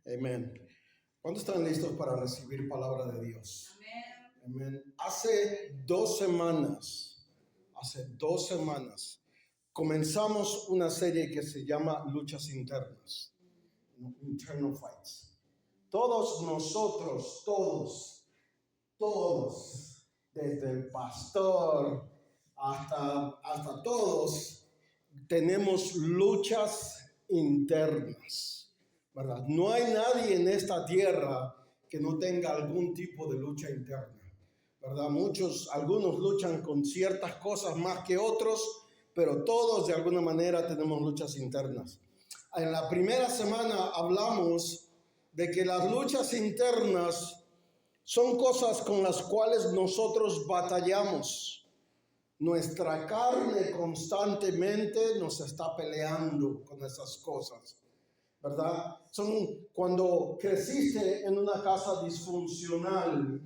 Amén. ¿Cuántos están listos para recibir palabra de Dios? Amén. Hace dos semanas, comenzamos una serie que se llama Luchas Internas, Internal Fights. Todos nosotros, todos, desde el pastor hasta todos, tenemos luchas internas, ¿verdad? No hay nadie en esta tierra que no tenga algún tipo de lucha interna, ¿verdad? Algunos luchan con ciertas cosas más que otros, pero todos de alguna manera tenemos luchas internas. En la primera semana hablamos de que las luchas internas son cosas con las cuales nosotros batallamos. Nuestra carne constantemente nos está peleando con esas cosas, ¿verdad? Son cuando creciste en una casa disfuncional,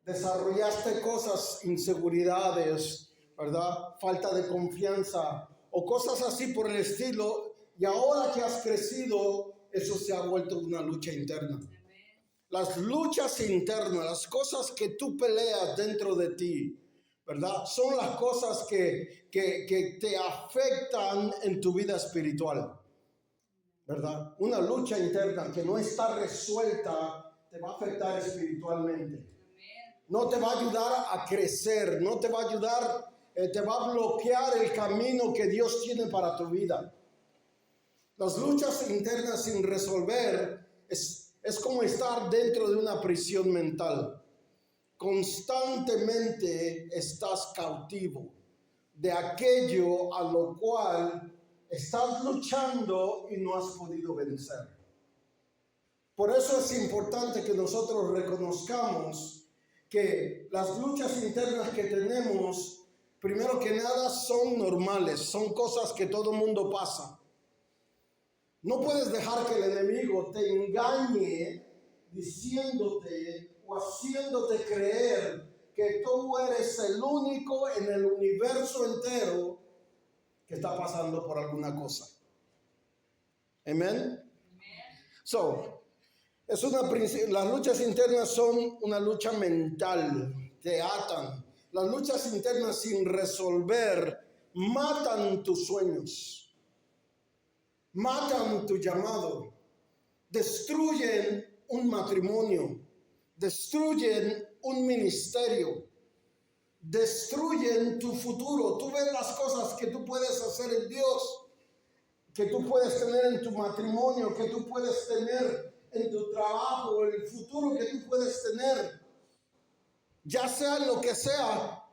desarrollaste cosas, inseguridades, ¿verdad? Falta de confianza o cosas así por el estilo, y ahora que has crecido, eso se ha vuelto una lucha interna. Las luchas internas, las cosas que tú peleas dentro de ti, ¿verdad? Son las cosas que te afectan en tu vida espiritual, ¿verdad? Una lucha interna que no está resuelta te va a afectar espiritualmente. No te va a ayudar a crecer, no te va a ayudar, te va a bloquear el camino que Dios tiene para tu vida. Las luchas internas sin resolver es como estar dentro de una prisión mental. Constantemente estás cautivo de aquello a lo cual estás luchando y no has podido vencer. Por eso es importante que nosotros reconozcamos que las luchas internas que tenemos, primero que nada, son normales, son cosas que todo mundo pasa. No puedes dejar que el enemigo te engañe diciéndote o haciéndote creer que tú eres el único en el universo entero que está pasando por alguna cosa. Amén. Las luchas internas son una lucha mental, te atan. Las luchas internas sin resolver matan tus sueños. Matan tu llamado, destruyen un matrimonio, destruyen un ministerio, destruyen tu futuro. Tú ves las cosas que tú puedes hacer en Dios, que tú puedes tener en tu matrimonio, que tú puedes tener en tu trabajo, el futuro que tú puedes tener, ya sea lo que sea,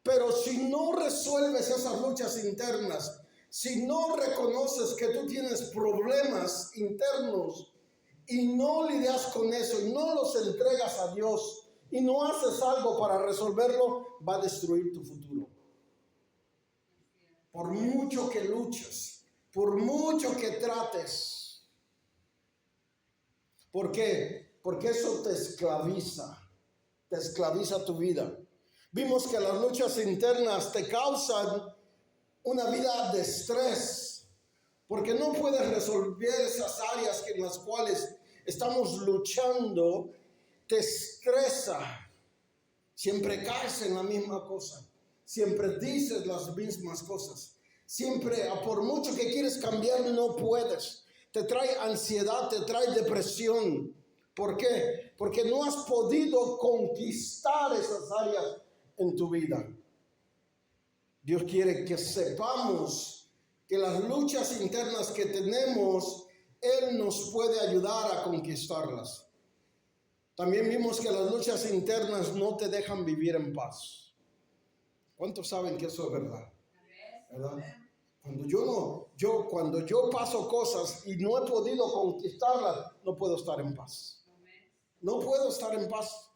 pero si no resuelves esas luchas internas, si no reconoces que tú tienes problemas internos y no lidias con eso y no los entregas a Dios y no haces algo para resolverlo, va a destruir tu futuro. Por mucho que luches, por mucho que trates. ¿Por qué? Porque eso te esclaviza tu vida. Vimos que las luchas internas te causan una vida de estrés, porque no puedes resolver esas áreas en las cuales estamos luchando. Te estresa, siempre caes en la misma cosa, siempre dices las mismas cosas, siempre, por mucho que quieres cambiar, no puedes. Te trae ansiedad, te trae depresión. ¿Por qué? Porque no has podido conquistar esas áreas en tu vida. Dios quiere que sepamos que las luchas internas que tenemos, Él nos puede ayudar a conquistarlas. También vimos que las luchas internas no te dejan vivir en paz. ¿Cuántos saben que eso es verdad? ¿Verdad? Cuando yo paso cosas y no he podido conquistarlas, no puedo estar en paz. No puedo estar en paz.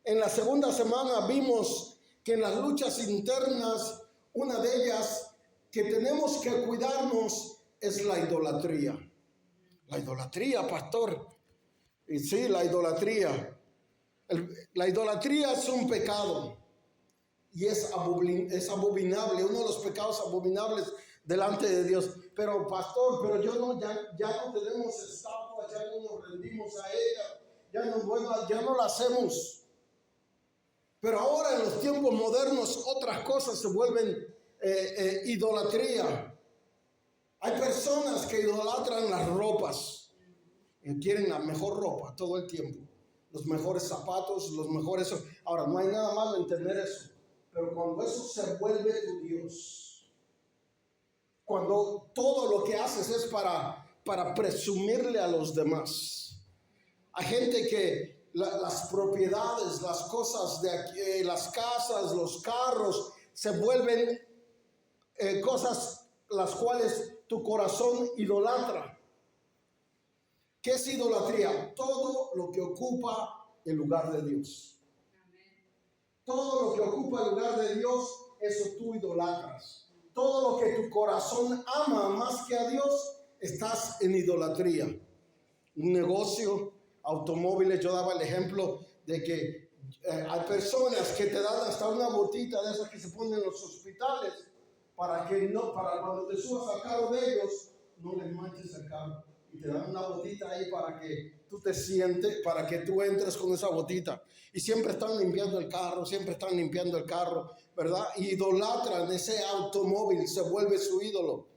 En la segunda semana vimos que en las luchas internas, una de ellas que tenemos que cuidarnos es la idolatría. La idolatría, pastor. Y sí, la idolatría. La idolatría es un pecado y es abominable, uno de los pecados abominables delante de Dios. pero pastor, pero ya no tenemos estatuas, ya no nos rendimos a ella, ya no la hacemos. Pero ahora en los tiempos modernos otras cosas se vuelven idolatría. Hay personas que idolatran las ropas y quieren la mejor ropa todo el tiempo, los mejores zapatos, los mejores. Ahora, no hay nada malo en tener eso, pero cuando eso se vuelve tu Dios, cuando todo lo que haces es para presumirle a los demás. Hay gente que las propiedades, las cosas de aquí, las casas, los carros, se vuelven cosas las cuales tu corazón idolatra. ¿Qué es idolatría? Todo lo que ocupa el lugar de Dios. Todo lo que ocupa el lugar de Dios, eso tú idolatras. Todo lo que tu corazón ama más que a Dios, estás en idolatría. Un negocio, automóviles, yo daba el ejemplo de que hay personas que te dan hasta una botita de esas que se ponen en los hospitales para cuando te subas al carro de ellos, no les manches el carro. Y te dan una botita ahí para que tú te sientes, para que tú entres con esa botita. Y siempre están limpiando el carro, ¿verdad? Y idolatran ese automóvil, se vuelve su ídolo.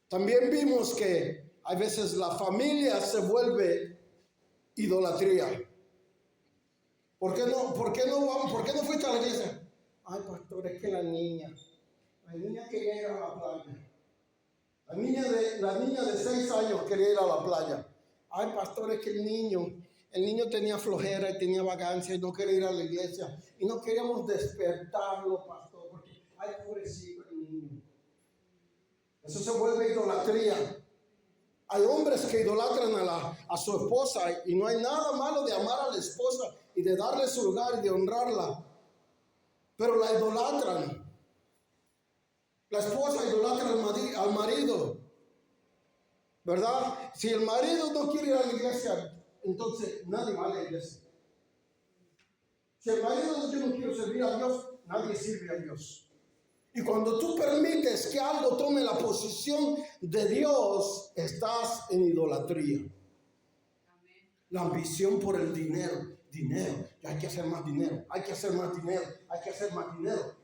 También vimos que a veces la familia se vuelve idolatría. ¿Por qué no fuiste a la iglesia? Ay, pastor, es que la niña quería ir a la playa. La niña de 6 años quería ir a la playa. Ay, pastor, es que el niño tenía flojera y tenía vagancia y no quería ir a la iglesia. Y no queríamos despertarlo, pastor, porque, ay, pobrecito el niño. Eso se vuelve idolatría. Hay hombres que idolatran a su esposa y no hay nada malo de amar a la esposa y de darle su lugar y de honrarla. Pero la idolatran. La esposa idolatra al marido, ¿verdad? Si el marido no quiere ir a la iglesia, entonces nadie va a la iglesia. Si el marido dice yo no quiero servir a Dios, nadie sirve a Dios. Y cuando tú permites que algo tome la posición de Dios, estás en idolatría. Amén. La ambición por el dinero. Hay que hacer más dinero.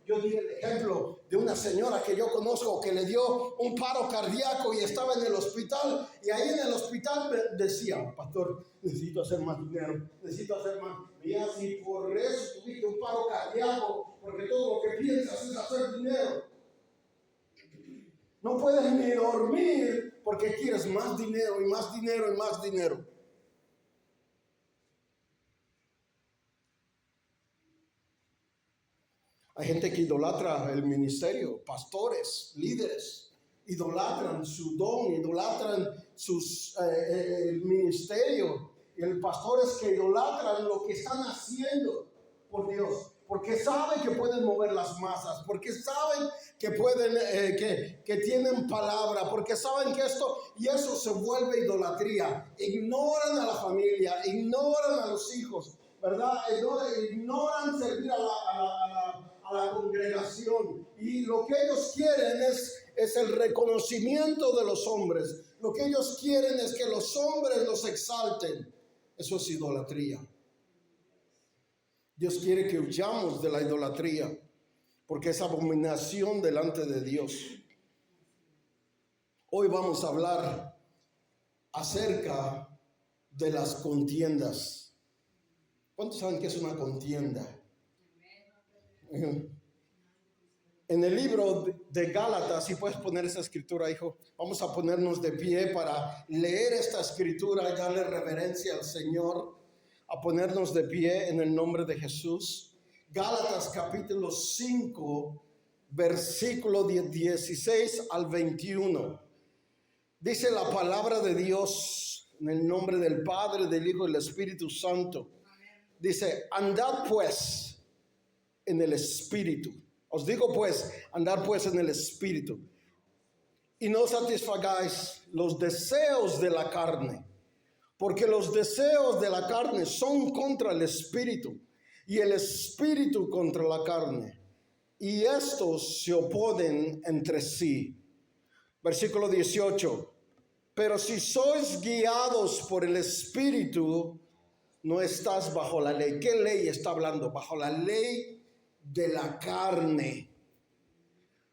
Yo di el ejemplo de una señora que yo conozco que le dio un paro cardíaco y estaba en el hospital. Y ahí en el hospital decía, pastor, necesito hacer más dinero. Y así por eso tuviste un paro cardíaco, porque todo lo que piensas es hacer dinero. No puedes ni dormir porque quieres más dinero y más dinero y más dinero. Hay gente que idolatra el ministerio, pastores, líderes, idolatran su don, idolatran el ministerio. Y el pastores que idolatran lo que están haciendo por Dios, porque saben que pueden mover las masas, porque saben que pueden, que tienen palabra, porque saben que y eso se vuelve idolatría. Ignoran a la familia, ignoran a los hijos, ¿verdad? Ignoran servir a la congregación, y lo que ellos quieren es el reconocimiento de los hombres. Lo que ellos quieren es que los hombres los exalten. Eso es idolatría. Dios quiere que huyamos de la idolatría, porque es abominación delante de Dios. Hoy vamos a hablar acerca de las contiendas. ¿Cuántos saben qué es una contienda? En el libro de Gálatas, si puedes poner esa escritura, hijo, vamos a ponernos de pie para leer esta escritura y darle reverencia al Señor, a ponernos de pie en el nombre de Jesús. Gálatas capítulo 5, versículo 16 al 21. Dice la palabra de Dios en el nombre del Padre, del Hijo y del Espíritu Santo. Dice, andad pues en el Espíritu. Os digo pues, andad pues en el Espíritu, y no satisfagáis los deseos de la carne, porque los deseos de la carne son contra el Espíritu, y el Espíritu contra la carne, y estos se oponen entre sí, Versículo 18. Pero si sois guiados por el Espíritu, no estás bajo la ley. ¿Qué ley está hablando? Bajo la ley de la carne.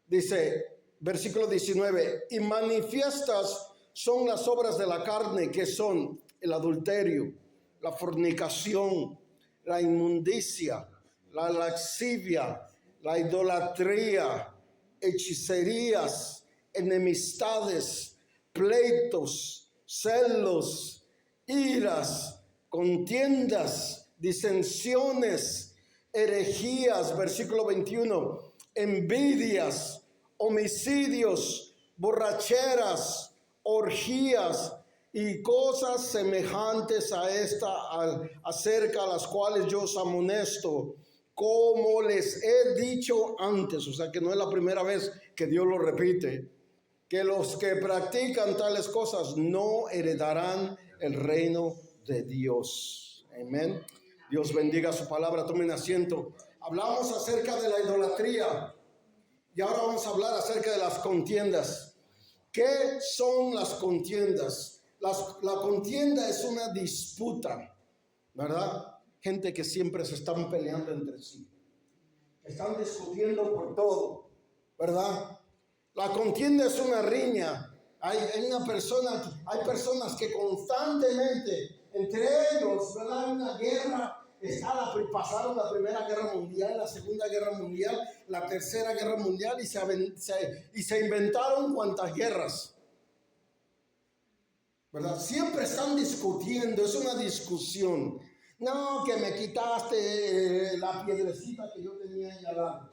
Dice, versículo 19, y manifiestas son las obras de la carne, que son el adulterio, la fornicación, la inmundicia, la lascivia, la idolatría, hechicerías, enemistades, pleitos, celos, iras, contiendas, disensiones, herejías, versículo 21, envidias, homicidios, borracheras, orgías y cosas semejantes a esta, acerca a las cuales yo os amonesto, como les he dicho antes. O sea que no es la primera vez que Dios lo repite, que los que practican tales cosas no heredarán el reino de Dios. Amén. Dios bendiga su palabra. Tomen asiento. Hablamos acerca de la idolatría y ahora vamos a hablar acerca de las contiendas. ¿Qué son las contiendas? La contienda es una disputa, ¿verdad? Gente que siempre se están peleando entre sí, están discutiendo por todo, ¿verdad? La contienda es una riña. Hay personas que constantemente entre ellos, ¿verdad? Hay una guerra. Pasaron la Primera Guerra Mundial, la Segunda Guerra Mundial, la Tercera Guerra Mundial y se inventaron cuantas guerras, ¿verdad? Siempre están discutiendo, es una discusión. No, que me quitaste la piedrecita que yo tenía ahí al lado.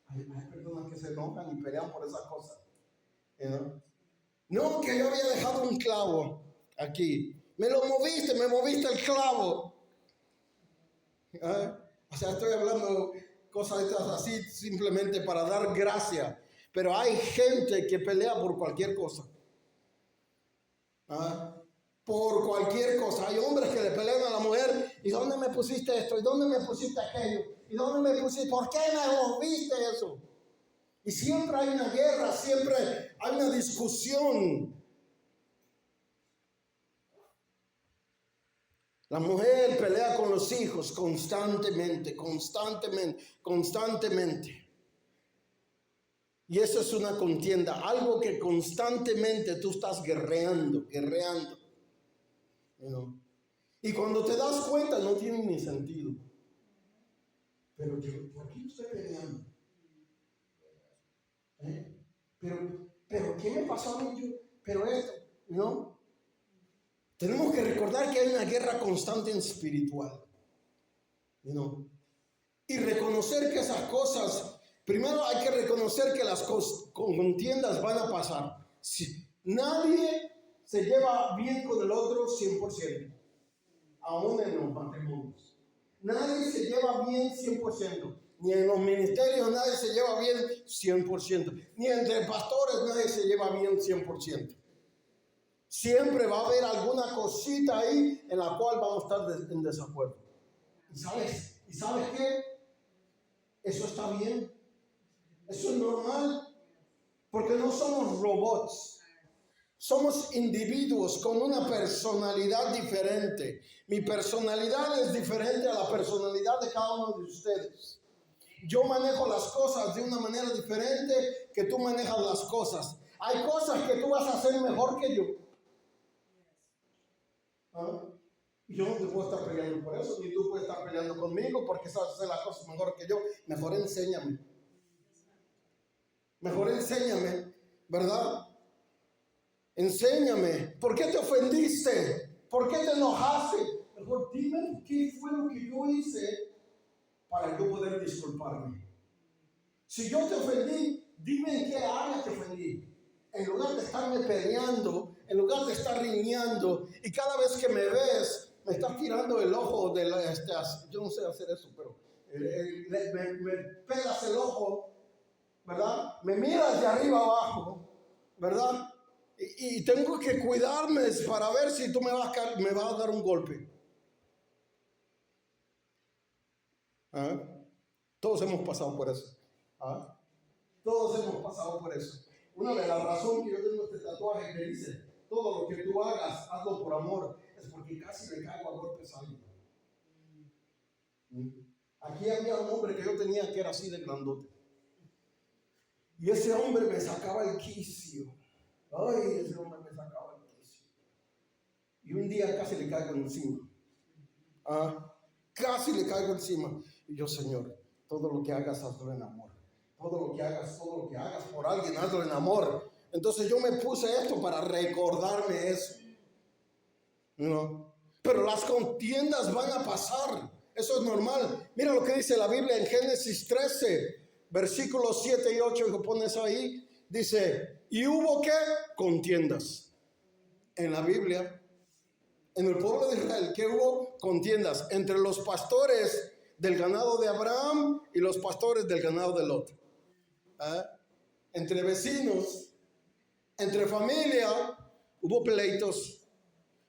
Hay personas que se enojan y pelean por esas cosas, ¿no? No, que yo había dejado un clavo aquí. Me moviste el clavo. O sea, estoy hablando cosas así simplemente para dar gracia. Pero hay gente que pelea por cualquier cosa. Por cualquier cosa. Hay hombres que le pelean a la mujer. ¿Y dónde me pusiste esto? ¿Y dónde me pusiste aquello? ¿Y dónde me pusiste? ¿Por qué me moviste eso? Y siempre hay una guerra, siempre hay una discusión. La mujer pelea con los hijos constantemente. Y eso es una contienda, algo que constantemente tú estás guerreando. Y cuando te das cuenta no tiene ni sentido. Pero ¿por qué estoy peleando? Pero ¿qué me pasó a mí? Pero esto, ¿no? Tenemos que recordar que hay una guerra constante en espiritual, ¿no? Y reconocer que esas cosas, primero hay que reconocer que las contiendas van a pasar. Nadie se lleva bien con el otro 100%, aún en los matrimonios. Nadie se lleva bien 100%. Ni en los ministerios nadie se lleva bien 100%. Ni entre pastores nadie se lleva bien 100%. Siempre va a haber alguna cosita ahí en la cual vamos a estar en desacuerdo. ¿Y sabes qué? Eso está bien. Eso es normal. Porque no somos robots. Somos individuos con una personalidad diferente. Mi personalidad es diferente a la personalidad de cada uno de ustedes. Yo manejo las cosas de una manera diferente que tú manejas las cosas. Hay cosas que tú vas a hacer mejor que yo. Yo no te puedo estar peleando por eso, ni tú puedes estar peleando conmigo porque sabes hacer las cosas mejor que yo. Mejor enséñame. ¿Verdad? Enséñame. ¿Por qué te ofendiste? ¿Por qué te enojaste? Mejor dime qué fue lo que yo hice para yo poder disculparme. Si yo te ofendí, dime en qué área te ofendí. En lugar de estarme peleando, en lugar de estar riñando, y cada vez que me ves, me estás tirando el ojo de yo no sé hacer eso, pero me pegas el ojo, ¿verdad? Me miras de arriba abajo, ¿verdad? Y tengo que cuidarme para ver si tú me vas a dar un golpe. Todos hemos pasado por eso. Todos hemos pasado por eso. una de las razones que yo tengo este tatuaje que dice, todo lo que tú hagas, hazlo por amor, es porque casi le caigo a golpes a alguien. Aquí había un hombre que yo tenía que era así de grandote. Y ese hombre me sacaba el quicio. Ay, ese hombre me sacaba el quicio. Y un día casi le caigo encima. Casi le caigo encima. Y yo, Señor, todo lo que hagas, hazlo en amor. Todo lo que hagas por alguien, hazlo en amor. Entonces yo me puse esto para recordarme eso. ¿No? Pero las contiendas van a pasar. Eso es normal. Mira lo que dice la Biblia en Génesis 13, versículos 7 y 8, que pones ahí. Dice, ¿y hubo qué? Contiendas. En la Biblia, en el pueblo de Israel, ¿qué hubo? Contiendas entre los pastores del ganado de Abraham y los pastores del ganado de Lot. Entre vecinos, entre familia, hubo pleitos,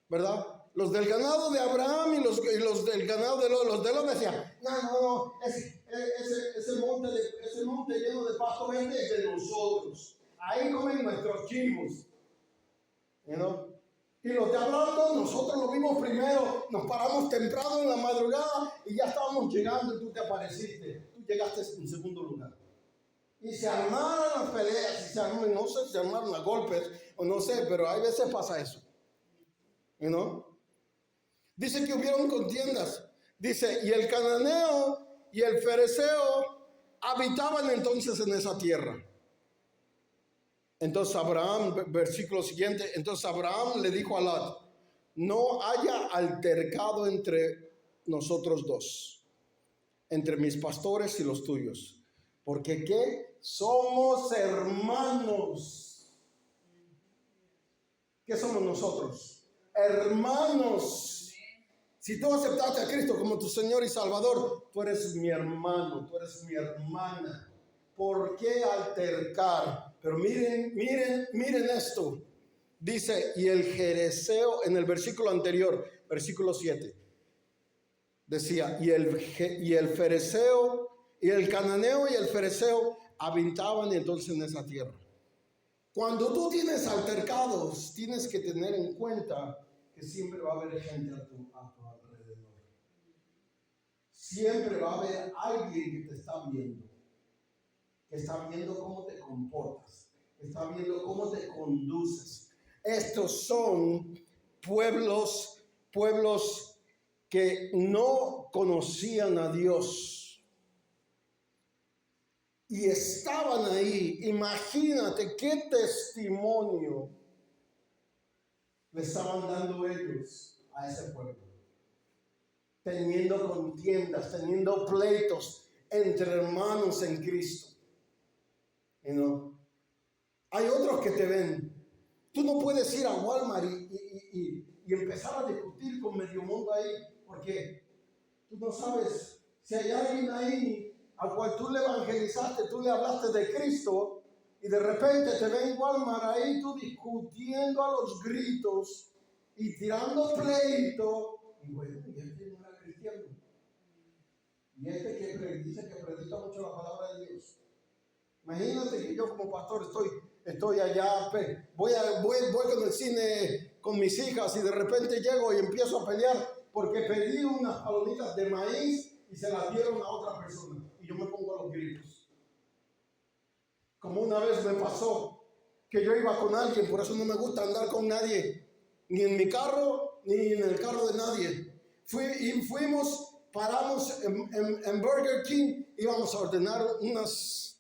¿verdad? Los del ganado de Abraham y los del ganado de Lot. Los de Lot decían, no, ese monte lleno de pasto verde es de nosotros. Ahí comen nuestros chivos. ¿No? Y los de Abraham, nosotros lo vimos primero, nos paramos temprano en la madrugada y ya estábamos llegando y tú te apareciste. Tú llegaste en segundo lugar. Y se armaron las peleas, no sé si se armaron a golpes o no sé, pero hay veces pasa eso. ¿No? Dice que hubieron contiendas. Dice, y el cananeo y el fereceo habitaban entonces en esa tierra. Entonces Abraham, versículo siguiente, entonces Abraham le dijo a Lot, no haya altercado entre nosotros dos, entre mis pastores y los tuyos, porque ¿qué? Somos hermanos. ¿Qué somos nosotros? Hermanos. Si tú aceptaste a Cristo como tu Señor y Salvador, tú eres mi hermano, tú eres mi hermana. ¿Por qué altercar? Pero miren esto. Dice, y el jereseo, en el versículo anterior, versículo 7, decía, y el fereceo, y el cananeo y el fereceo habitaban entonces en esa tierra. Cuando tú tienes altercados, tienes que tener en cuenta que siempre va a haber gente a tu alrededor. Siempre va a haber alguien que te está viendo. Que está viendo cómo te comportas, que está viendo cómo te conduces. Estos son pueblos que no conocían a Dios y estaban ahí. Imagínate qué testimonio le estaban dando ellos a ese pueblo, teniendo contiendas, teniendo pleitos entre hermanos en Cristo. Hay otros que te ven. Tú no puedes ir a Walmart y empezar a discutir con medio mundo ahí, porque tú no sabes si hay alguien ahí al cual tú le evangelizaste, tú le hablaste de Cristo y de repente te ven en Walmart ahí tú discutiendo a los gritos y tirando pleito. Y bueno, y este no era cristiano. Y este que dice que predica mucho la palabra de Dios. Imagínate que yo como pastor estoy allá, voy con el cine con mis hijas y de repente llego y empiezo a pelear porque pedí unas palomitas de maíz y se las dieron a otra persona y yo me pongo a los gritos. Como una vez me pasó que yo iba con alguien, por eso no me gusta andar con nadie, ni en mi carro ni en el carro de nadie. Paramos en Burger King, íbamos a ordenar unas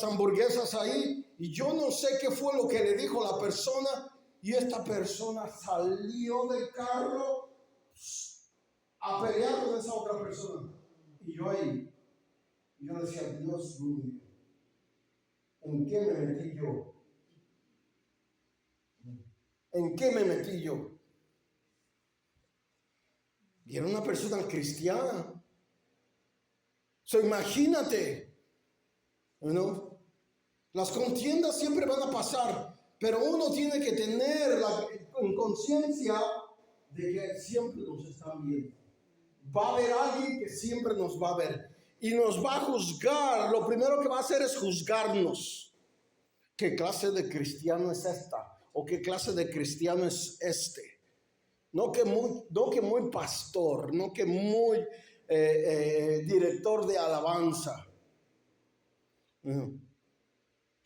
hamburguesas ahí y yo no sé qué fue lo que le dijo la persona y esta persona salió del carro a pelear con esa otra persona y yo ahí, yo decía, Dios mío, ¿en qué me metí yo? ¿En qué me metí yo? Y era una persona cristiana. Imagínate, ¿no? Las contiendas siempre van a pasar, pero uno tiene que tener en conciencia de que siempre nos están viendo. Va a haber alguien que siempre nos va a ver y nos va a juzgar. Lo primero que va a hacer es juzgarnos. ¿qué clase de cristiano es esta? ¿O qué clase de cristiano es este? No que muy pastor, no que muy director de alabanza.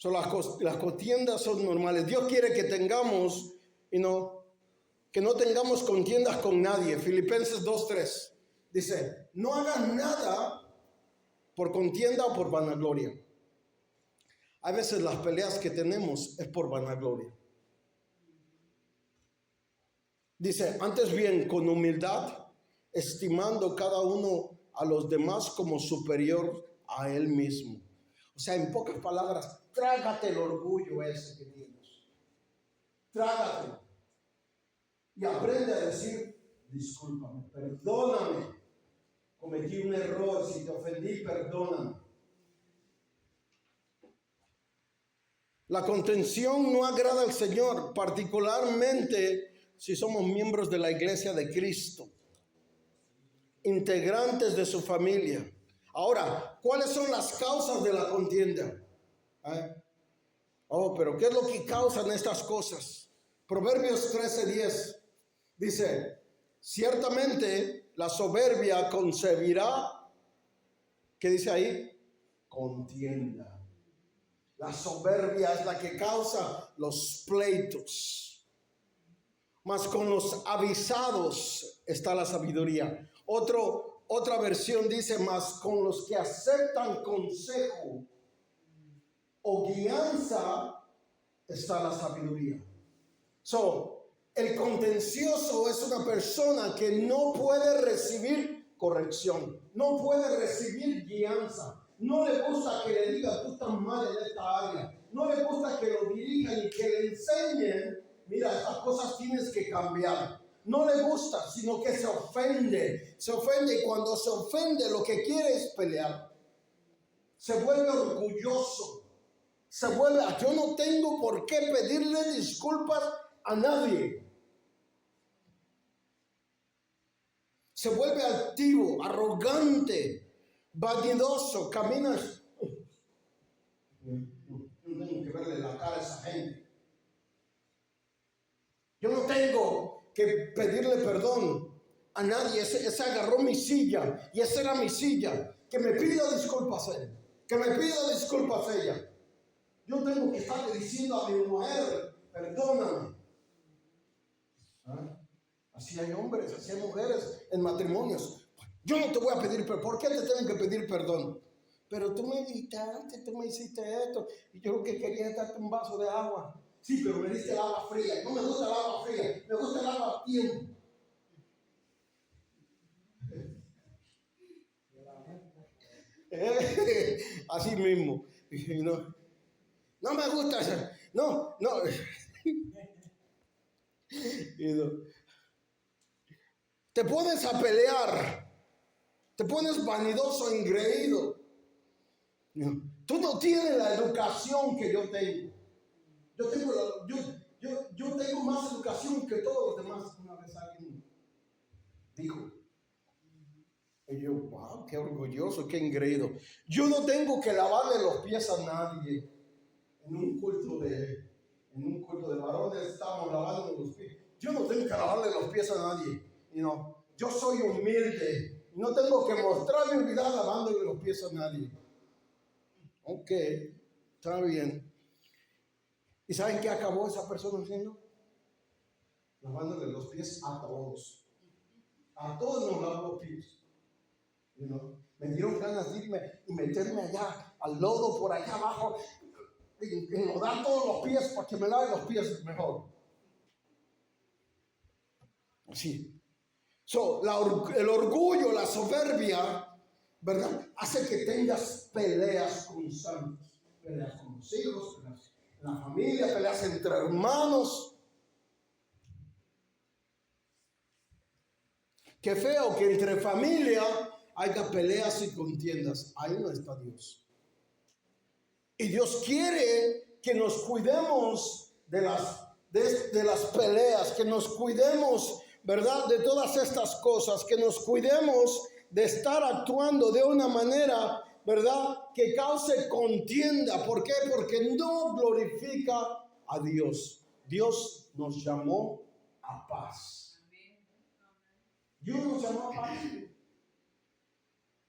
Las contiendas son normales. Dios quiere que tengamos, que no tengamos contiendas con nadie. Filipenses 2:3 dice, no hagan nada por contienda o por vanagloria. A veces las peleas que tenemos es por vanagloria. Dice, antes bien, con humildad, estimando cada uno a los demás como superior a él mismo. O sea, en pocas palabras, trágate el orgullo ese que tienes. Trágatelo. Y aprende a decir, discúlpame, perdóname. Cometí un error, si te ofendí, perdóname. La contención no agrada al Señor, particularmente si somos miembros de la iglesia de Cristo, integrantes de su familia. Ahora, ¿cuáles son las causas de la contienda? Pero ¿qué es lo que causan estas cosas? Proverbios 13:10 dice, ciertamente la soberbia concebirá, ¿qué dice ahí? Contienda. La soberbia es la que causa los pleitos. Mas con los avisados está la sabiduría. Otra versión dice, mas con los que aceptan consejo o guianza está la sabiduría. El contencioso es una persona que no puede recibir corrección, no puede recibir guianza. No le gusta que le digan, tú estás mal en esta área. No le gusta que lo dirijan y que le enseñen, mira, estas cosas tienes que cambiar. No le gusta, sino que se ofende. Se ofende y cuando se ofende lo que quiere es pelear. Se vuelve orgulloso. Yo no tengo por qué pedirle disculpas a nadie. Se vuelve altivo, arrogante, vanidoso, caminas. Yo no tengo que verle la cara a esa gente. Yo no tengo que pedirle perdón a nadie. Ese agarró mi silla y esa era mi silla. Que me pida disculpas él. Que me pida disculpas ella. Yo tengo que estarle diciendo a mi mujer, perdóname. Así hay hombres, así hay mujeres en matrimonios. Yo no te voy a pedir perdón. ¿Por qué te tengo que pedir perdón? Pero tú me gritaste, tú me hiciste esto. Y yo lo que quería es darte un vaso de agua. Sí, pero me diste el agua fría. No me gusta el agua fría, me gusta el agua tiempo. Así mismo. No me gusta eso. No. Te pones a pelear. Te pones vanidoso, engreído. Tú no tienes la educación que yo tengo. Yo tengo más educación que todos los demás. Una vez alguien dijo. Y yo, wow, qué orgulloso, qué engreído. Yo no tengo que lavarle los pies a nadie. En un culto de varones estamos lavando los pies. Yo no tengo que lavarle los pies a nadie. Yo soy humilde. No tengo que mostrar mi humildad lavándole los pies a nadie. Ok, está bien. ¿Y saben qué acabó esa persona haciendo? Lavándole los pies a todos. A todos nos lavó los pies. Me dieron ganas de irme y meterme allá, al lodo por allá abajo, y enlodar todos los pies para que me lave los pies mejor. Así. El orgullo, la soberbia, ¿verdad? Hace que tengas peleas constantes. Peleas con los hijos, peleas en la familia, peleas entre hermanos. Qué feo que entre familia haya peleas y contiendas. Ahí no está Dios. Y Dios quiere que nos cuidemos de las peleas, que nos cuidemos, ¿verdad?, de todas estas cosas, que nos cuidemos de estar actuando de una manera ¿verdad? Que cause contienda. ¿Por qué? Porque no glorifica a Dios. Dios nos llamó a paz. Dios nos llamó a paz.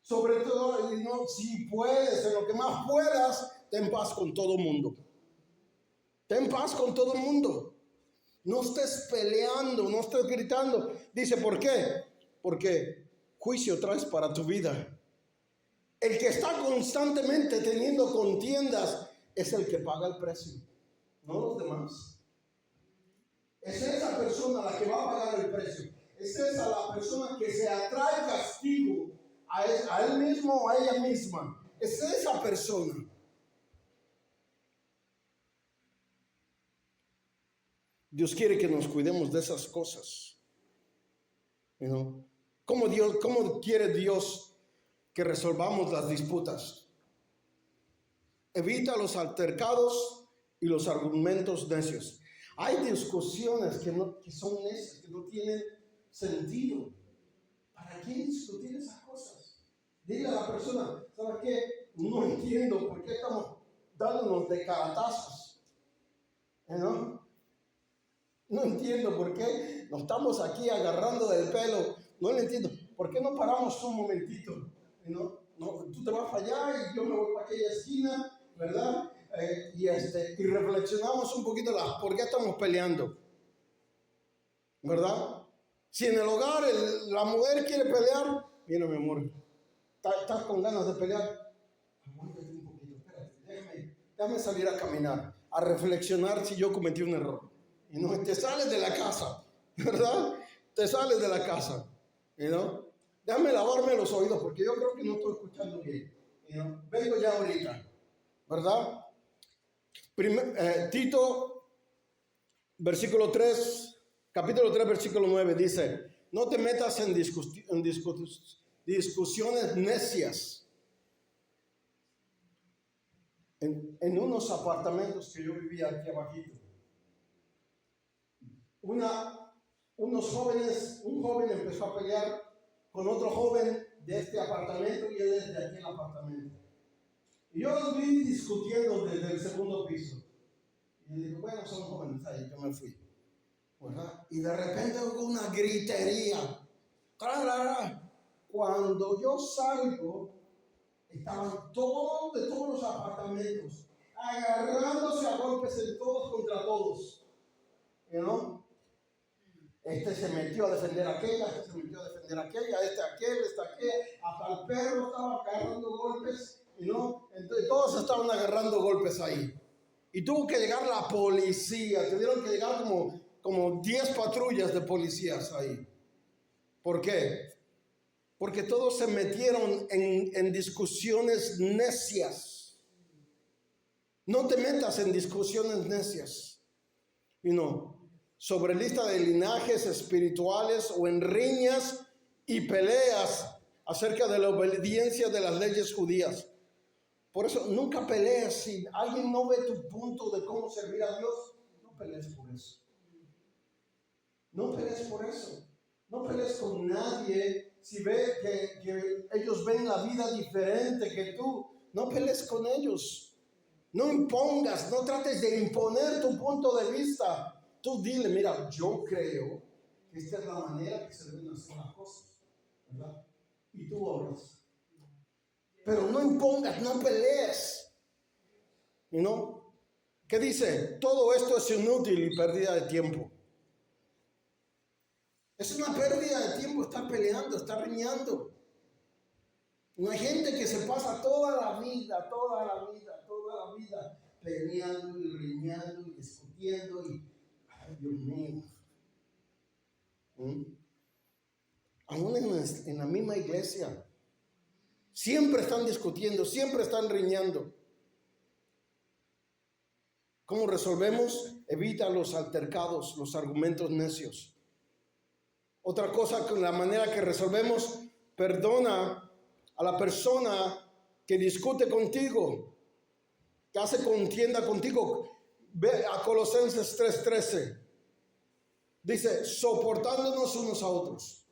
Sobre todo, no, si puedes, en lo que más puedas, ten paz con todo el mundo. Ten paz con todo el mundo. No estés peleando, no estés gritando. Dice, ¿por qué? Porque juicio traes para tu vida. El que está constantemente teniendo contiendas es el que paga el precio, no los demás. Es esa persona la que va a pagar el precio. Es esa la persona que se atrae castigo a él mismo o a ella misma. Es esa persona. Dios quiere que nos cuidemos de esas cosas. ¿Cómo quiere Dios que resolvamos las disputas? Evita los altercados y los argumentos necios. Hay discusiones que son necias, que no tienen sentido. ¿Para qué discutir esas cosas? Dile a la persona, ¿sabes qué? No entiendo por qué estamos dándonos de caratazos. No entiendo por qué nos estamos aquí agarrando del pelo. No lo entiendo. ¿Por qué no paramos un momentito? Tú te vas para allá y yo me voy para aquella esquina, ¿verdad? Y reflexionamos un poquito por qué estamos peleando, ¿verdad? Si en el hogar la mujer quiere pelear, mira mi amor, ¿estás con ganas de pelear? Aguántate un poquito, espérate, déjame salir a caminar, a reflexionar si yo cometí un error. Y no te sales de la casa, ¿verdad? Te sales de la casa, Déjame lavarme los oídos porque yo creo que no estoy escuchando bien. Vengo ya ahorita, ¿verdad? Tito, capítulo 3, versículo 9 dice, no te metas en discusiones necias. En unos apartamentos que yo vivía aquí abajito, un joven empezó a pelear con otro joven de este apartamento y él es de aquí el apartamento. Y yo los vi discutiendo desde el segundo piso. Y le digo, bueno, son jóvenes ahí, yo me fui. ¿Verdad? Y de repente hubo una gritería. Cuando yo salgo, estaban todos de todos los apartamentos agarrándose a golpes en todos contra todos. Este se metió a defender a aquella, este se metió a defender a aquella, aquel, hasta el perro estaba agarrando golpes, Entonces todos estaban agarrando golpes ahí. Y tuvo que llegar la policía, tuvieron que llegar como 10 patrullas de policías ahí. ¿Por qué? Porque todos se metieron en discusiones necias. No te metas en discusiones necias. Sobre lista de linajes espirituales o en riñas y peleas acerca de la obediencia de las leyes judías. Por eso nunca pelees. Si alguien no ve tu punto de cómo servir a Dios, no pelees por eso. No pelees por eso. No pelees con nadie si ve que ellos ven la vida diferente que tú. No pelees con ellos. No impongas, no trates de imponer tu punto de vista. Tú dile, mira, yo creo que esta es la manera que se deben hacer las cosas, ¿verdad? Y tú obras. Pero no impongas, no pelees. ¿Qué dice? Todo esto es inútil y pérdida de tiempo. Es una pérdida de tiempo estar peleando, estar riñando. No hay gente que se pasa toda la vida peleando y riñando y discutiendo ay, Dios mío. Aún en la misma iglesia siempre están discutiendo, siempre están riñando. ¿Cómo resolvemos? Evita los altercados, los argumentos necios. Otra cosa, con la manera que resolvemos, perdona a la persona que discute contigo, que hace contienda contigo. Ve a Colosenses 3:13. Dice, soportándonos unos a otros.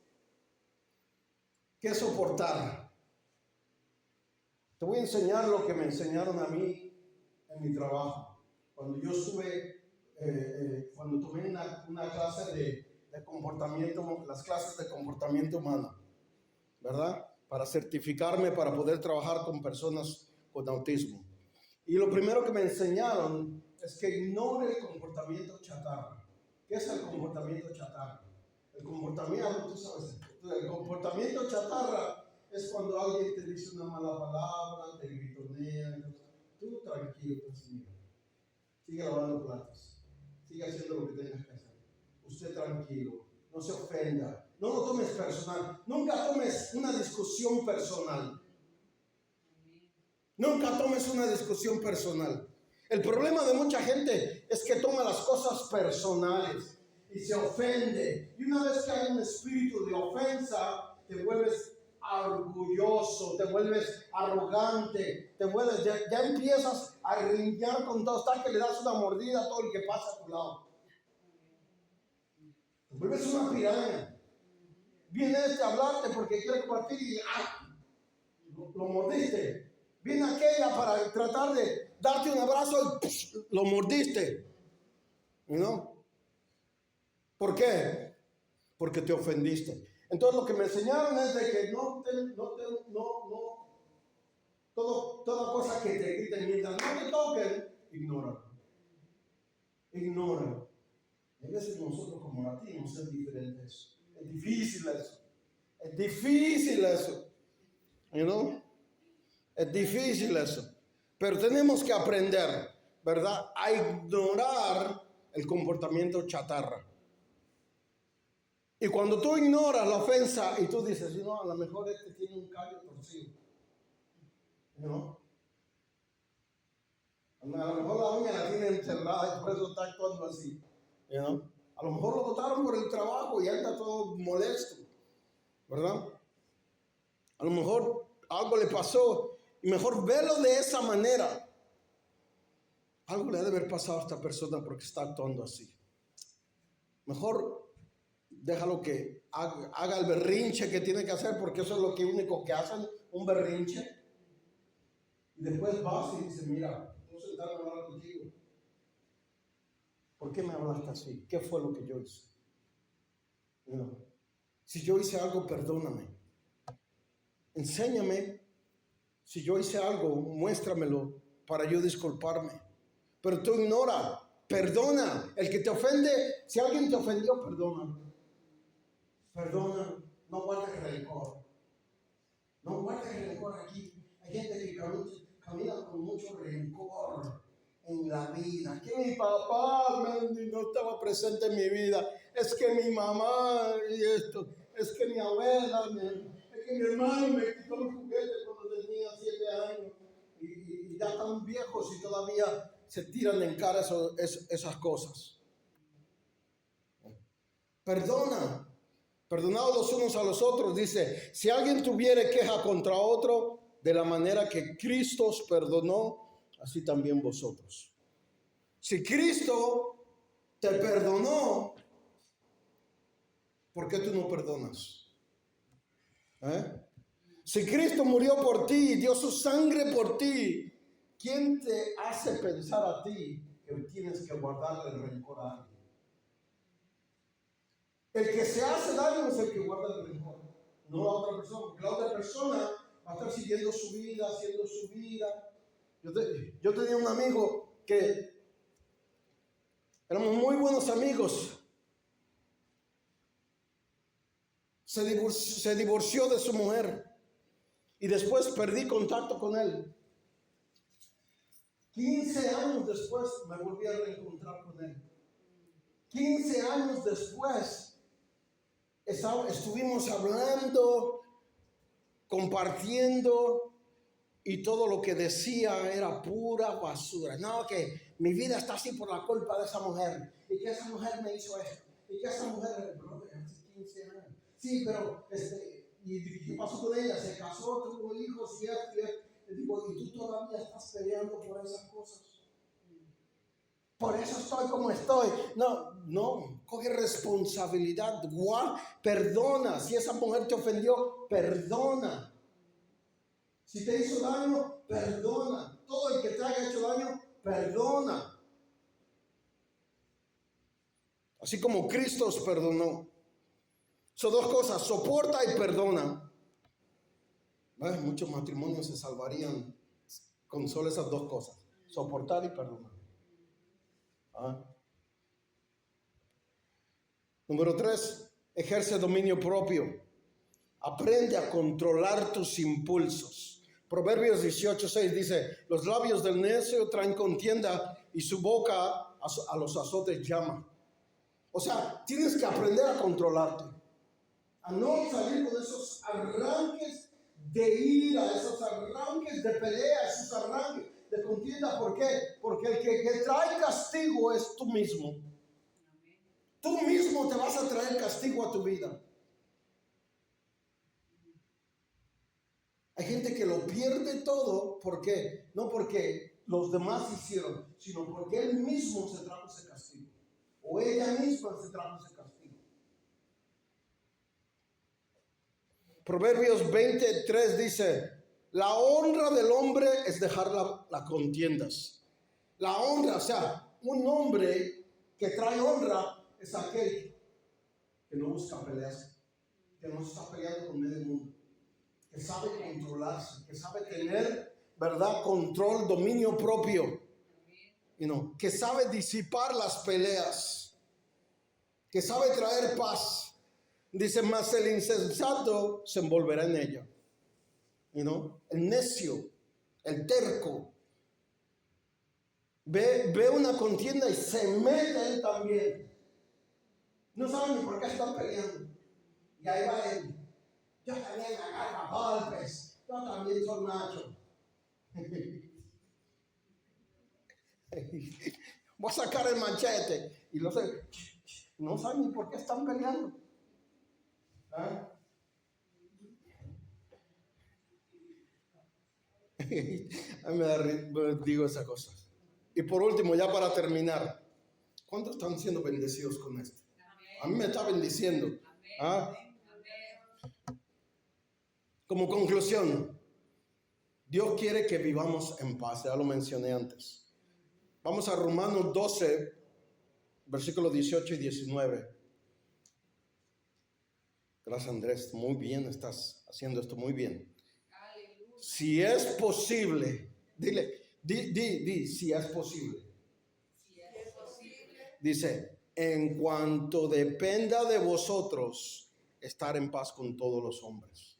¿Qué es soportar? Te voy a enseñar lo que me enseñaron a mí en mi trabajo. Cuando yo estuve, cuando tomé una clase de comportamiento, las clases de comportamiento humano, ¿verdad? Para certificarme, para poder trabajar con personas con autismo. Y lo primero que me enseñaron es que ignore el comportamiento chatarra. ¿Qué es el comportamiento chatarra? El comportamiento, tú sabes, el comportamiento chatarra es cuando alguien te dice una mala palabra, te gritonea, tú tranquilo, pues mira, sigue lavando platos, sigue haciendo lo que tengas que hacer. Usted tranquilo, no se ofenda, no lo tomes personal, nunca tomes una discusión personal. Nunca tomes una discusión personal. El problema de mucha gente es que toma las cosas personales y se ofende. Y una vez que hay un espíritu de ofensa, te vuelves orgulloso, te vuelves arrogante, ya empiezas a riñar con todo, hasta que le das una mordida a todo el que pasa a tu lado. Te vuelves una piraña. Viene a hablarte porque quiere compartir y lo mordiste. Viene aquella para tratar de darte un abrazo y lo mordiste. ¿No? ¿Por qué? Porque te ofendiste. Entonces lo que me enseñaron es de que toda cosa que te griten mientras no te toquen, ignóralo. Ignóralo. A veces nosotros como latinos es diferente eso. Es difícil eso. Es difícil eso. ¿You know? Es difícil eso. Pero tenemos que aprender, ¿verdad? A ignorar el comportamiento chatarra. Y cuando tú ignoras la ofensa y tú dices, no, a lo mejor este tiene un callo torcido. ¿No? A lo mejor la uña la tiene encerrada y por eso está actuando así. ¿No? A lo mejor lo botaron por el trabajo y anda todo molesto. ¿Verdad? A lo mejor algo le pasó y mejor verlo de esa manera. Algo le ha de haber pasado a esta persona porque está actuando así. Mejor déjalo que haga el berrinche que tiene que hacer, porque eso es lo único que hacen, un berrinche. Y después vas y dices, mira, no sentarme a hablar contigo. ¿Por qué me hablaste así? ¿Qué fue lo que yo hice? No. Si yo hice algo, perdóname. Enséñame. Si yo hice algo, muéstramelo para yo disculparme. Pero tú ignora, perdona. El que te ofende, si alguien te ofendió, perdona. Perdona, no guardes rencor. No guardes rencor aquí. Hay gente que camina con mucho rencor en la vida. Que mi papá no estaba presente en mi vida. Es que mi mamá y esto. Es que mi abuela, es que mi hermano me quitó el juguete cuando tenía 7 años. Y ya están viejos y todavía se tiran en cara esas cosas. Perdona. Perdonados los unos a los otros, dice, si alguien tuviere queja contra otro, de la manera que Cristo os perdonó, así también vosotros. Si Cristo te perdonó, ¿por qué tú no perdonas? Si Cristo murió por ti, dio su sangre por ti, ¿quién te hace pensar a ti que tienes que guardarle el rencor a alguien? El que se hace daño es el que guarda el rencor, no la otra persona, porque la otra persona va a estar siguiendo su vida, haciendo su vida. Yo tenía un amigo que éramos muy buenos amigos. Se divorció de su mujer y después perdí contacto con él. 15 años después me volví a reencontrar con él. 15 años después estuvimos hablando, compartiendo, y todo lo que decía era pura basura. No, que mi vida está así por la culpa de esa mujer, y que esa mujer me hizo esto, y que esa mujer, brother, hace 15 años. Sí, pero, ¿y qué pasó con ella? Se casó, tuvo hijos, y digo, y tú todavía estás peleando por esas cosas. Por eso estoy como estoy. No, coge responsabilidad. Perdona. Si esa mujer te ofendió, perdona. Si te hizo daño, perdona. Todo el que te haya hecho daño, perdona. Así como Cristo os perdonó. Son dos cosas, soporta y perdona. Muchos matrimonios se salvarían con solo esas dos cosas, soportar y perdonar. Número 3, ejerce dominio propio. Aprende a controlar tus impulsos. Proverbios 18:6 dice, los labios del necio traen contienda y su boca a los azotes llama. O sea, tienes que aprender a controlarte, a no salir con esos arranques de ira, esos arranques de pelea, esos arranques de contienda. ¿Por qué? Porque el que trae castigo es tú mismo. Tú mismo te vas a traer castigo a tu vida. Hay gente que lo pierde todo. ¿Por qué? No porque los demás hicieron, sino porque él mismo se trajo ese castigo. O ella misma se trajo ese castigo. Proverbios 23 dice, la honra del hombre es dejar las contiendas. La honra, o sea, un hombre que trae honra es aquel que no busca peleas, que no está peleando con medio mundo, que sabe controlarse, que sabe tener, ¿verdad?, control, dominio propio, que sabe disipar las peleas, que sabe traer paz. Dice, más el insensato se envolverá en ella. El necio, el terco, ve una contienda y se mete él también. No saben ni por qué están peleando. Y ahí va él. Yo también agarro golpes. Yo también soy macho. Voy a sacar el machete. Y no saben ni por qué están peleando. A mí me digo esas cosas. Y por último, ya para terminar, ¿cuántos están siendo bendecidos con esto? A mí me está bendiciendo. Como conclusión, Dios quiere que vivamos en paz, ya lo mencioné antes. Vamos a Romanos 12, versículos 18 y 19. Gracias, Andrés, muy bien, estás haciendo esto muy bien. Si es posible, di, si es posible. Dice, en cuanto dependa de vosotros, estar en paz con todos los hombres.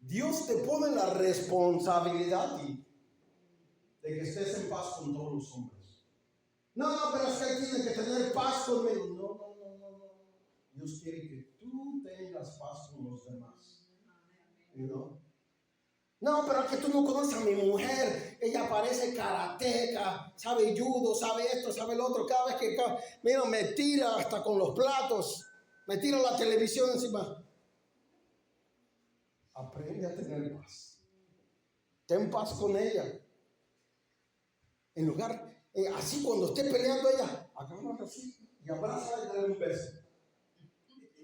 Dios te pone la responsabilidad de que estés en paz con todos los hombres. No, pero es que él tiene que tener paz conmigo. No. Dios quiere que tú tengas paz con los demás. No, pero es que tú no conoces a mi mujer. Ella parece karateca, sabe judo, sabe esto, sabe el otro. Cada vez que, mira, me tira hasta con los platos, me tira la televisión encima. Aprende a tener paz. Ten paz con ella. En lugar, así cuando esté peleando ella, agárrala así y abrázala y dale un beso.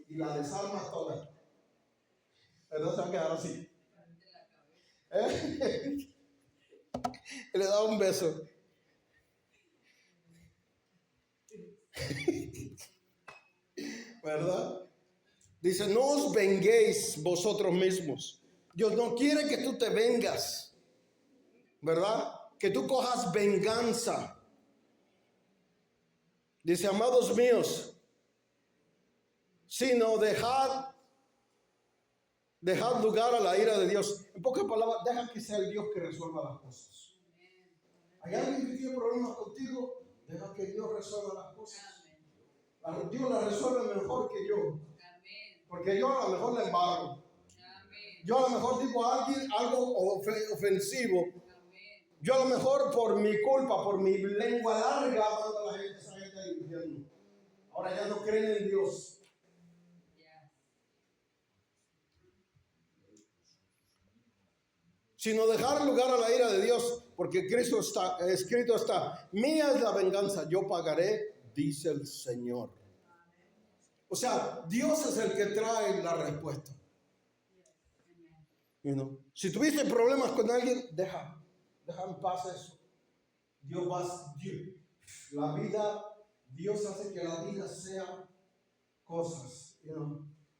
Y la desarma toda. Pero se va a quedar así. Y le da un beso. ¿Verdad? Dice, no os venguéis vosotros mismos. Dios no quiere que tú te vengas, ¿verdad? Que tú cojas venganza. Dice, amados míos, sino dejad lugar a la ira de Dios. En pocas palabras, deja que sea el Dios que resuelva las cosas. ¿Hay alguien que tiene problemas contigo? Deja que Dios resuelva las cosas. Dios las resuelve mejor que yo. Porque yo a lo mejor le embargo. Yo a lo mejor digo a alguien algo ofensivo. Yo a lo mejor por mi culpa, por mi lengua larga, mando a esa gente al infierno. Ahora ya no creen en Dios. Sino dejar lugar a la ira de Dios, porque Cristo escrito está, mía es la venganza, yo pagaré, dice el Señor. O sea, Dios es el que trae la respuesta. Si tuviste problemas con alguien, deja en paz eso. La vida, Dios hace que la vida sea cosas.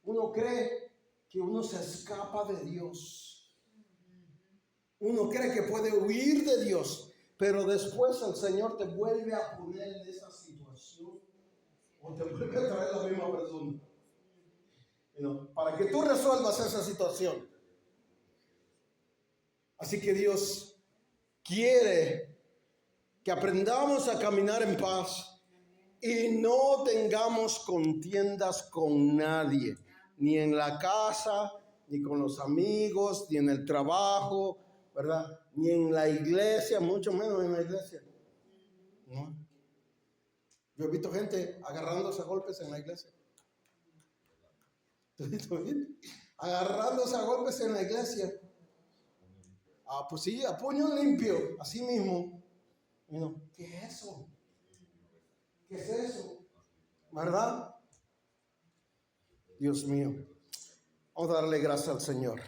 Uno cree que uno se escapa de Dios. Uno cree que puede huir de Dios, pero después el Señor te vuelve a poner en esa situación o te vuelve a traer la misma persona. Para que tú resuelvas esa situación. Así que Dios quiere que aprendamos a caminar en paz y no tengamos contiendas con nadie, ni en la casa, ni con los amigos, ni en el trabajo, ¿verdad? Ni en la iglesia, mucho menos en la iglesia. ¿No? Yo he visto gente agarrándose a golpes en la iglesia. ¿Tú has visto? Agarrándose a golpes en la iglesia. Pues sí, a puño limpio, así mismo. ¿Qué es eso? ¿Qué es eso? ¿Verdad? Dios mío. Vamos a darle gracias al Señor.